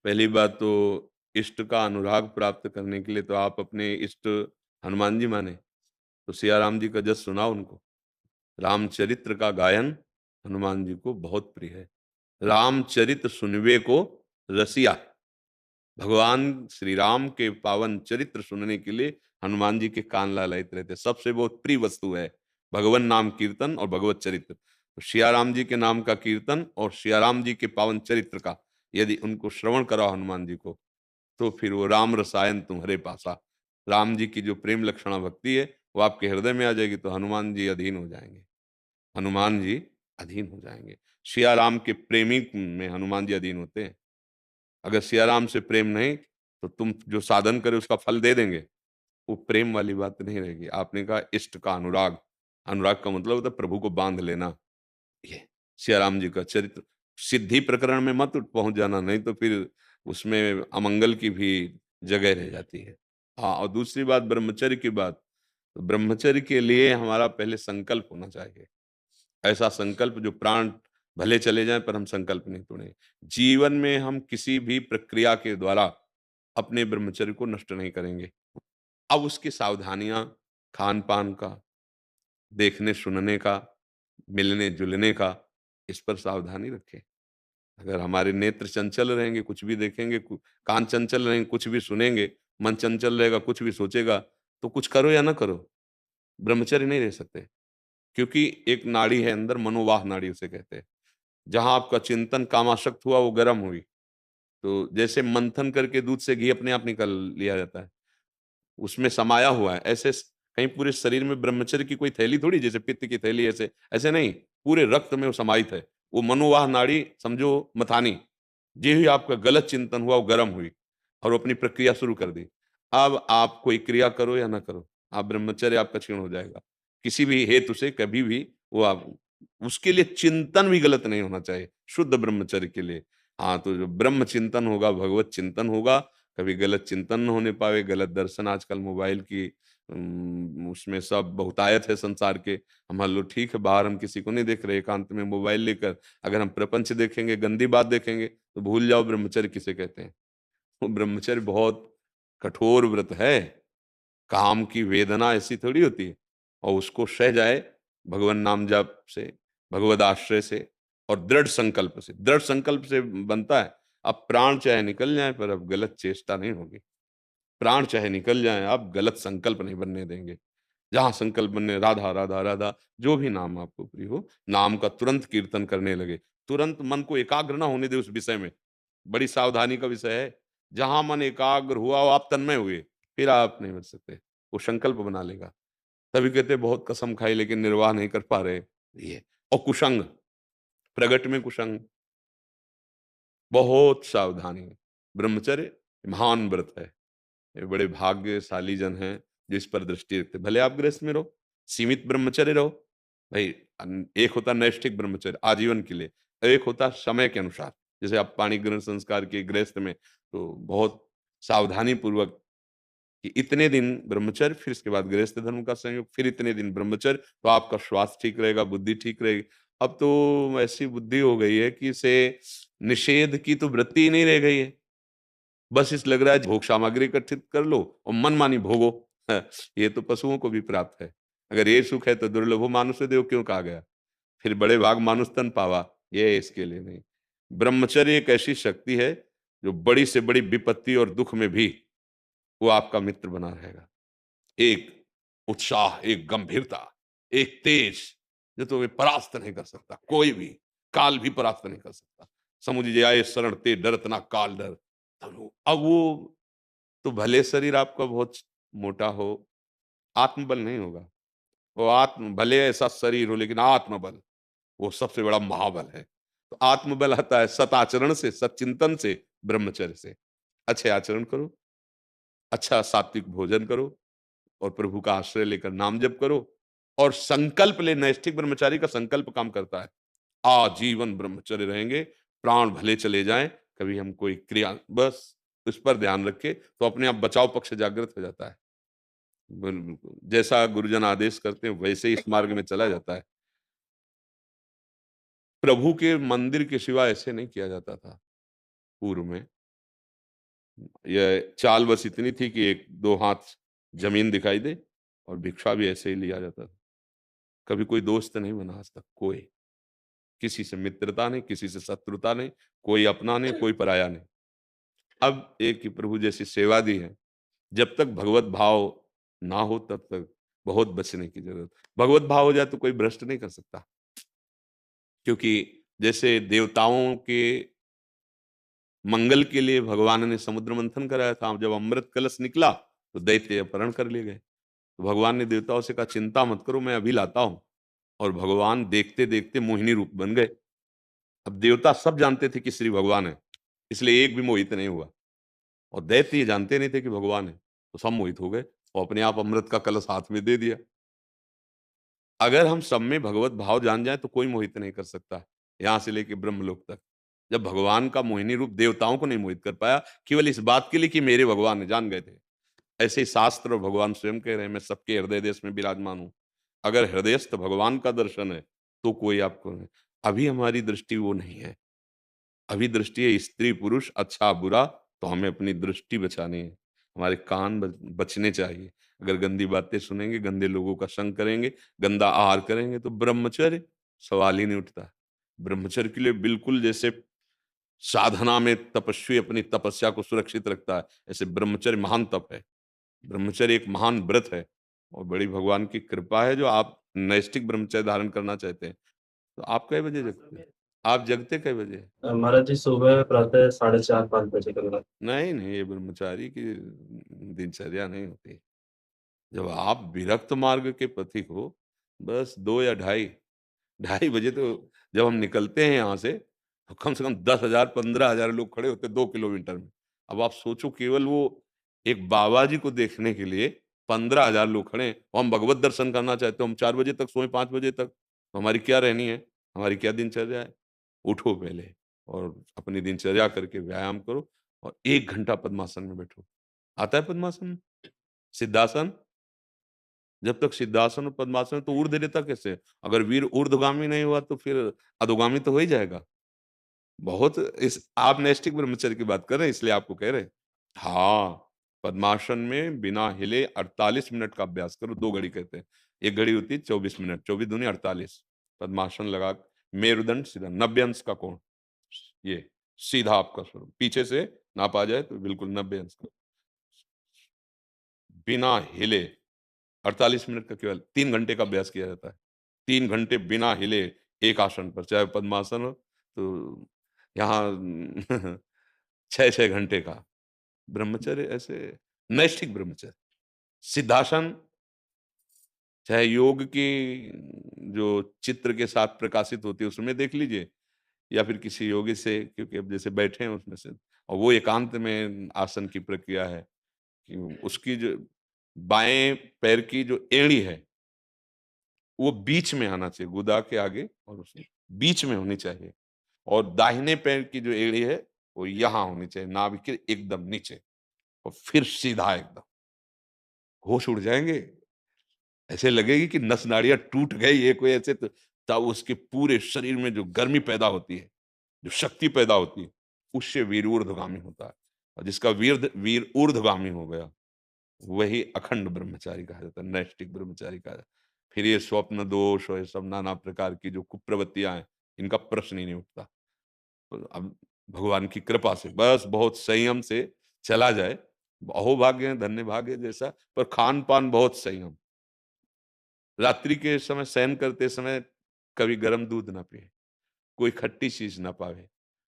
पहली बात तो इष्ट का अनुराग प्राप्त करने के लिए तो आप अपने इष्ट हनुमान जी माने। तो सिया राम जी का जस सुनाओ उनको। रामचरित्र का गायन हनुमान जी को बहुत प्रिय है। रामचरित सुनवे को रसिया। भगवान श्री राम के पावन चरित्र सुनने के लिए हनुमान जी के कान लालायित रहते। सबसे बहुत प्रिय वस्तु है भगवान नाम कीर्तन और भगवत चरित्र। तो सिया राम जी के नाम का कीर्तन और सिया राम जी के पावन चरित्र का यदि उनको श्रवण कराओ हनुमान जी को, तो फिर वो राम रसायन तुम्हारे पासा। राम जी की जो प्रेम लक्षणा भक्ति है वो आपके हृदय में आ जाएगी, तो हनुमान जी अधीन हो जाएंगे। हनुमान जी अधीन हो जाएंगे। सिया राम के प्रेमी में हनुमान जी अधीन होते हैं। अगर सिया राम से प्रेम नहीं, तो तुम जो साधन करे उसका फल दे देंगे। वो प्रेम वाली बात नहीं रहेगी। आपने कहा इष्ट का अनुराग। अनुराग का मतलब होता है प्रभु को बांध लेना। ये सिया राम जी का चरित्र। सिद्धि प्रकरण में मत पहुंच जाना, नहीं तो फिर उसमें अमंगल की भी जगह रह जाती है। हाँ, और दूसरी बात ब्रह्मचर्य की बात। तो ब्रह्मचर्य के लिए हमारा पहले संकल्प होना चाहिए। ऐसा संकल्प जो प्राण भले चले जाएं पर हम संकल्प नहीं तोड़ें। जीवन में हम किसी भी प्रक्रिया के द्वारा अपने ब्रह्मचर्य को नष्ट नहीं करेंगे। अब उसकी सावधानियां, खान पान का, देखने सुनने का, मिलने जुलने का, इस पर सावधानी रखें। अगर हमारे नेत्र चंचल रहेंगे, कुछ भी देखेंगे, कान चंचल रहेंगे, कुछ भी सुनेंगे, मन चंचल रहेगा, कुछ भी सोचेगा, तो कुछ करो या ना करो, ब्रह्मचर्य नहीं रह सकते। क्योंकि एक नाड़ी है अंदर, मनोवाह नाड़ी उसे कहते हैं। जहां आपका चिंतन कामासक्त हुआ, वो गर्म हुई। तो जैसे मंथन करके दूध से घी अपने आप निकल लिया जाता है, उसमें समाया हुआ है। ऐसे कहीं पूरे शरीर में ब्रह्मचर्य की कोई थैली थोड़ी, जैसे पित्त की थैली, ऐसे ऐसे नहीं, पूरे रक्त में वो समाहित है। वो मनोवाह नाड़ी समझो मथानी। जे ही आपका गलत चिंतन हुआ, वो गर्म हुई और वो अपनी प्रक्रिया शुरू कर दी। अब आप कोई क्रिया करो या ना करो, आप ब्रह्मचर्य आपका क्षीण हो जाएगा। किसी भी हेतु से कभी भी वो आप, उसके लिए चिंतन भी गलत नहीं होना चाहिए, शुद्ध ब्रह्मचर्य के लिए। हाँ, तो जो ब्रह्म चिंतन होगा, भगवत चिंतन होगा, कभी गलत चिंतन न होने पावे, गलत दर्शन। आजकल मोबाइल की उसमें सब बहुतायत है संसार के। हम मान लो ठीक है, बाहर हम किसी को नहीं देख रहे, एकांत में मोबाइल लेकर अगर हम प्रपंच देखेंगे, गंदी बात देखेंगे, तो भूल जाओ ब्रह्मचर्य किसे कहते हैं। वो ब्रह्मचर्य बहुत कठोर व्रत है। काम की वेदना ऐसी थोड़ी होती है, और उसको सह जाए भगवान नाम जाप से, भगवद आश्रय से और दृढ़ संकल्प से। दृढ़ संकल्प से बनता है। अब प्राण चाहे निकल जाए, पर अब गलत चेष्टा नहीं होगी। प्राण चाहे निकल जाए, आप गलत संकल्प नहीं बनने देंगे। जहां संकल्प बनने, राधा राधा राधा, जो भी नाम आपको प्रिय हो, नाम का तुरंत कीर्तन करने लगे। तुरंत मन को एकाग्र ना होने दे उस विषय में। बड़ी सावधानी का विषय है। जहां मन एकाग्र हुआ और आप तन्मय हुए, फिर आप नहीं बच सकते। वो संकल्प बना लेगा। तभी कहते हैं, बहुत कसम खाई लेकिन निर्वाह नहीं कर पा रहे। ये और कुसंग, प्रगट में कुसंग, बहुत सावधानी। ब्रह्मचर्य महान व्रत है। ये बड़े भाग्यशाली जन हैं जो इस पर दृष्टि रखते। भले आप गृहस्थ में रहो, सीमित ब्रह्मचर्य रहो। भाई एक होता नैष्ठिक ब्रह्मचर्य आजीवन के लिए, एक होता समय के अनुसार। जैसे आप पाणी ग्रहण संस्कार के गृहस्थ में, तो बहुत सावधानी पूर्वक कि इतने दिन ब्रह्मचर्य, फिर इसके बाद गृहस्थ धर्म का संयोग, फिर इतने दिन ब्रह्मचर्य, तो आपका स्वास्थ्य ठीक रहेगा, बुद्धि ठीक रहेगी। अब तो ऐसी बुद्धि हो गई है कि इसे निषेध की तो वृत्ति ही नहीं रह गई है। बस इस लग रहा है भोग सामग्री एकत्रित कर लो और मनमानी भोगो। ये तो पशुओं को भी प्राप्त है। अगर ये सुख है तो दुर्लभो मानुष देव क्यों कहा गया। फिर बड़े भाग मानुष तन पावा, ये इसके लिए नहीं। ब्रह्मचर्य एक ऐसी शक्ति है जो बड़ी से बड़ी विपत्ति और दुख में भी वो आपका मित्र बना रहेगा। एक उत्साह, एक गंभीरता, एक तेज, जो तो वे परास्त नहीं कर सकता कोई भी। काल भी परास्त नहीं कर सकता। समुझ आए शरण ते डरत ना काल डर। अब वो तो भले शरीर आपका बहुत मोटा हो, आत्मबल नहीं होगा। वो आत्म भले ऐसा शरीर हो, लेकिन आत्मबल वो सबसे बड़ा महाबल है। तो आत्मबल आता है सताचरण से, सच्चिंतन से, ब्रह्मचर्य से। अच्छे आचरण करो, अच्छा सात्विक भोजन करो और प्रभु का आश्रय लेकर नाम जप करो और संकल्प ले। नैष्ठिक ब्रह्मचारी का संकल्प काम करता है। आजीवन ब्रह्मचर्य रहेंगे, प्राण भले चले जाएं, कभी हम कोई क्रिया, बस इस पर ध्यान रखे तो अपने आप बचाव पक्ष जागृत हो जाता है। बिल्कुल, जैसा गुरुजन आदेश करते हैं वैसे ही इस मार्ग में चला जाता है। प्रभु के मंदिर के सिवा ऐसे नहीं किया जाता था पूर्व में। ये चाल बस इतनी थी कि 1-2 हाथ ज़मीन दिखाई दे और भिक्षा भी ऐसे ही लिया जाता था। कभी कोई दोस्त नहीं बना आज तक कोई। किसी से मित्रता नहीं, किसी से शत्रुता नहीं, कोई अपना नहीं, कोई पराया नहीं। अब एक ही प्रभु जैसी सेवा दी है, जब तक भगवत भाव ना हो तब तक बहुत बचने की ज़रूरत। भगवत भाव हो जाए तो कोई भ्रष्ट नहीं कर सकता। क्योंकि जैसे देवताओं के मंगल के लिए भगवान ने समुद्र मंथन कराया था, जब अमृत कलश निकला तो दैत्य अपहरण कर लिए गए। तो भगवान ने देवताओं से कहा चिंता मत करो मैं अभी लाता हूँ, और भगवान देखते-देखते मोहिनी रूप बन गए। अब देवता सब जानते थे कि श्री भगवान है, इसलिए एक भी मोहित नहीं हुआ, और दैत्य ये जानते नहीं थे कि भगवान है, तो सब मोहित हो गए और अपने आप अमृत का कलश हाथ में दे दिया। अगर हम सब में भगवत भाव जान जाएँ तो कोई मोहित नहीं कर सकता, यहाँ से लेके ब्रह्मलोक तक। जब भगवान का मोहिनी रूप देवताओं को नहीं मोहित कर पाया, केवल इस बात के लिए कि मेरे भगवान हैं, जान गए थे। ऐसे ही शास्त्र और भगवान स्वयं कह रहे हैं, मैं सबके हृदय देश में विराजमान हूँ। अगर हृदयस्थ भगवान का दर्शन है, तो कोई आपको नहीं। अभी हमारी दृष्टि वो नहीं है। अभी दृष्टि है स्त्री-पुरुष, अच्छा-बुरा, तो हमें अपनी दृष्टि बचानी है। हमारे कान बचने चाहिए। अगर गंदी बातें सुनेंगे, गंदे लोगों का संग करेंगे, गंदा आहार करेंगे, तो ब्रह्मचर्य सवाल ही नहीं उठता। ब्रह्मचर्य के लिए बिल्कुल जैसे साधना में तपस्वी अपनी तपस्या को सुरक्षित रखता है, ऐसे ब्रह्मचर्य महान तप है। ब्रह्मचर्य एक महान व्रत है, और बड़ी भगवान की कृपा है जो आप नैष्ठिक ब्रह्मचर्य धारण करना चाहते हैं। तो आप कै बजे जगते हैं? आप जगते कै बजे हैं? महाराज जी सुबह प्रातः 4:30-5 बजे करीब। नहीं, नहीं, ये ब्रह्मचारी की दिनचर्या नहीं होती। जब आप विरक्त मार्ग के पथिक हो, बस 2 या ढाई, ढाई बजे तो जब हम निकलते हैं यहाँ से, तो कम से कम 10,000 15,000 लोग खड़े होते हैं 2 किलोमीटर में। अब आप सोचो केवल वो एक बाबा जी को देखने के लिए 15,000 लोग खड़े हैं, और हम भगवत दर्शन करना चाहते हो, हम 4 बजे तक सोए, 5 बजे तक, तो हमारी क्या रहनी है? हमारी क्या दिनचर्या है? उठो पहले और अपनी दिनचर्या करके व्यायाम करो और 1 घंटा पद्मासन में बैठो। आता है पद्मासन? सिद्धासन? जब तक सिद्धासन और पद्मासन है तो ऊर्ध्व कैसे? अगर वीर ऊर्ध्वगामी नहीं हुआ तो फिर अधोगामी तो हो ही जाएगा। बहुत इस आप नैष्ठिक ब्रह्मचर्य की बात कर रहे हैं इसलिए आपको कह रहे हैं। हाँ, पद्मासन में बिना हिले 48 मिनट का अभ्यास करो, 2 घड़ी कहते हैं। 1 घड़ी होती है 24 मिनट, 24 दूनी 48। पद्मासन लगा मेरुदंड सीधा 90 अंश का कोण, ये सीधा आपका स्वरूप। पीछे से नापा जाए तो बिल्कुल 90 अंश का। बिना हिले 48 मिनट का केवल 3 घंटे का अभ्यास किया जाता है। 3 घंटे बिना हिले एक आसन पर, चाहे पद्मासन हो, तो यहाँ 6-6 घंटे का ब्रह्मचर्य, ऐसे नैष्ठिक ब्रह्मचर्य। सिद्धासन, चाहे योग की जो चित्र के साथ प्रकाशित होती है उसमें देख लीजिए, या फिर किसी योगी से, क्योंकि अब जैसे बैठे हैं उसमें से, और वो एकांत में आसन की प्रक्रिया है कि उसकी जो बाएं पैर की जो एड़ी है वो बीच में आना चाहिए, गुदा के आगे और उसके बीच में होनी चाहिए, और दाहिने पैर की जो एड़ी है वो यहाँ होनी चाहिए, नाभि के एकदम नीचे, और फिर सीधा एकदम। होश उड़ जाएंगे, ऐसे लगेगी कि नस नाड़ियां टूट गई, ये कोई ऐसे तो तब उसके पूरे शरीर में जो गर्मी पैदा होती है, जो शक्ति पैदा होती है, उससे वीर ऊर्ध्वगामी होता है, और जिसका वीर ऊर्ध्वगामी हो गया वही अखंड ब्रह्मचारी कहा जाता है, नैष्ठिक ब्रह्मचारी कहा जाता है। फिर ये स्वप्न दोष और ये सब नाना प्रकार की जो कुप्रवृत्तियां हैं, इनका प्रश्न ही नहीं उठता। तो अब भगवान की कृपा से बस बहुत संयम से चला जाए, अहोभाग्य है, धन्य भाग्य है जैसा, पर खान पान बहुत संयम। रात्रि के समय शयन करते समय कभी गर्म दूध ना पिए, कोई खट्टी चीज ना पावे,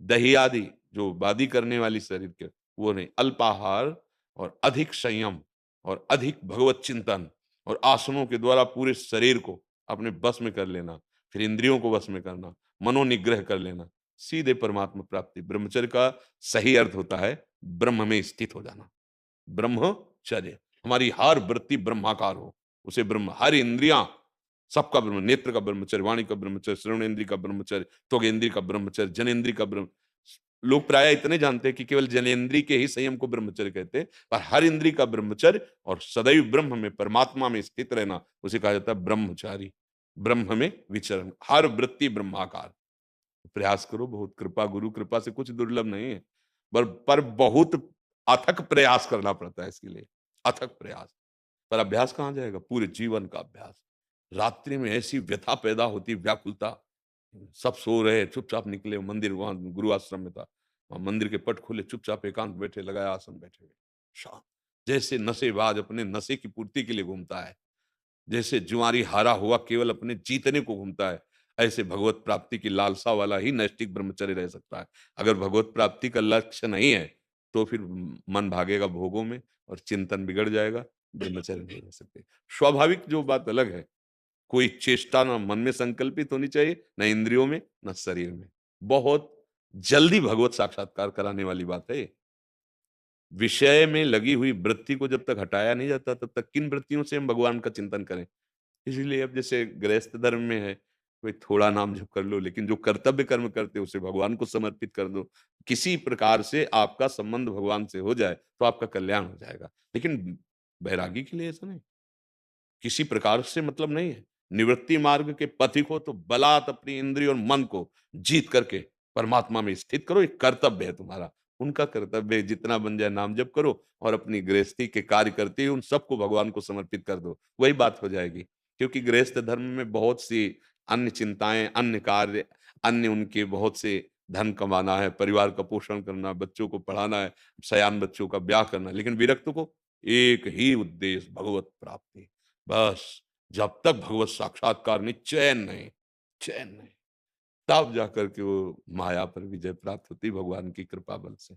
दही आदि जो वादी करने वाली शरीर के, वो नहीं, अल्पाहार और अधिक संयम और अधिक भगवत चिंतन और आसनों के द्वारा पूरे शरीर को अपने बस में कर लेना, फिर इंद्रियों को बस में करना, मनोनिग्रह कर लेना, सीधे परमात्मा प्राप्ति। ब्रह्मचर्य का सही अर्थ होता है ब्रह्म में स्थित हो जाना। ब्रह्मचर्य, हमारी हर वृत्ति ब्रह्माकार हो, उसे ब्रह्म, हर इंद्रियां, सबका ब्रह्म, नेत्र का ब्रह्मचर्य, वाणी का ब्रह्मचर्य, श्रवणेन्द्रिय का ब्रह्मचर्य, त्वगेन्द्रिय का ब्रह्मचर्य, जनेन्द्रिय का ब्रह्म। लोग प्राय इतने जानते हैं कि केवल जनेन्द्रिय के ही संयम को ब्रह्मचर्य कहते हैं, पर हर इंद्रिय का ब्रह्मचर्य और सदैव ब्रह्म में, परमात्मा में स्थित रहना, उसे कहा जाता है ब्रह्मचारी। ब्रह्म में विचरण, हर वृत्ति ब्रह्माकार। प्रयास करो, बहुत कृपा, गुरु कृपा से कुछ दुर्लभ नहीं है, पर बहुत अथक प्रयास करना पड़ता है इसके लिए, अथक प्रयास। पर अभ्यास कहाँ जाएगा? पूरे जीवन का अभ्यास। रात्रि में ऐसी व्यथा पैदा होती, व्याकुलता, सब सो रहे, चुपचाप निकले मंदिर, वहाँ गुरु आश्रम में था। वहाँ मंदिर के पट खोले, चुपचाप एकांत बैठे, लगाया आसन, बैठे हुए, शांत। जैसे नशेबाज अपने नशे की पूर्ति के लिए घूमता है, जैसे जुआरी हारा हुआ केवल अपने जीतने को घूमता है, ऐसे भगवत प्राप्ति की लालसा वाला ही नैष्ठिक ब्रह्मचर्य रह सकता है। अगर भगवत प्राप्ति का लक्ष्य नहीं है, तो फिर मन भागेगा भोगों में और चिंतन बिगड़ जाएगा, ब्रह्मचर्य नहीं रह सकते। स्वाभाविक जो बात अलग है, कोई चेष्टा ना मन में संकल्पित होनी चाहिए, ना इंद्रियों में, ना शरीर में। बहुत जल्दी भगवत साक्षात्कार कराने वाली बात है ये। विषय में लगी हुई वृत्ति को जब तक हटाया नहीं जाता, तब तक किन वृत्तियों से हम भगवान का चिंतन करें? इसीलिए अब जैसे गृहस्थ धर्म में है, कोई थोड़ा नाम जप कर लो, लेकिन जो कर्तव्य कर्म करते हो उसे भगवान को समर्पित कर दो। किसी प्रकार से आपका संबंध भगवान से हो जाए, तो आपका कल्याण हो जाएगा। लेकिन बैरागी के लिए ऐसा नहीं, किसी प्रकार से मतलब नहीं है। निवृत्ति मार्ग के पथिक हो तो बलात् अपनी इंद्रिय और मन को जीत करके परमात्मा में स्थित करो, ये कर्तव्य है तुम्हारा। उनका कर्तव्य है जितना बन जाए नाम जप करो और अपनी गृहस्थी के कार्य करते हुए उन सबको भगवान को समर्पित कर दो, वही बात हो जाएगी। क्योंकि गृहस्थ धर्म में बहुत सी अन्य चिंताएँ, अन्य कार्य, अन्य उनके बहुत से धन कमाना है, परिवार का पोषण करना, बच्चों को पढ़ाना है, सयान बच्चों का ब्याह करना है। लेकिन विरक्त को एक ही उद्देश्य, भगवत प्राप्ति। बस जब तक भगवत साक्षात्कार नहीं, चैन नहीं, चैन नहीं, तब जाकर के वो माया पर विजय प्राप्त होती भगवान की कृपा बल से।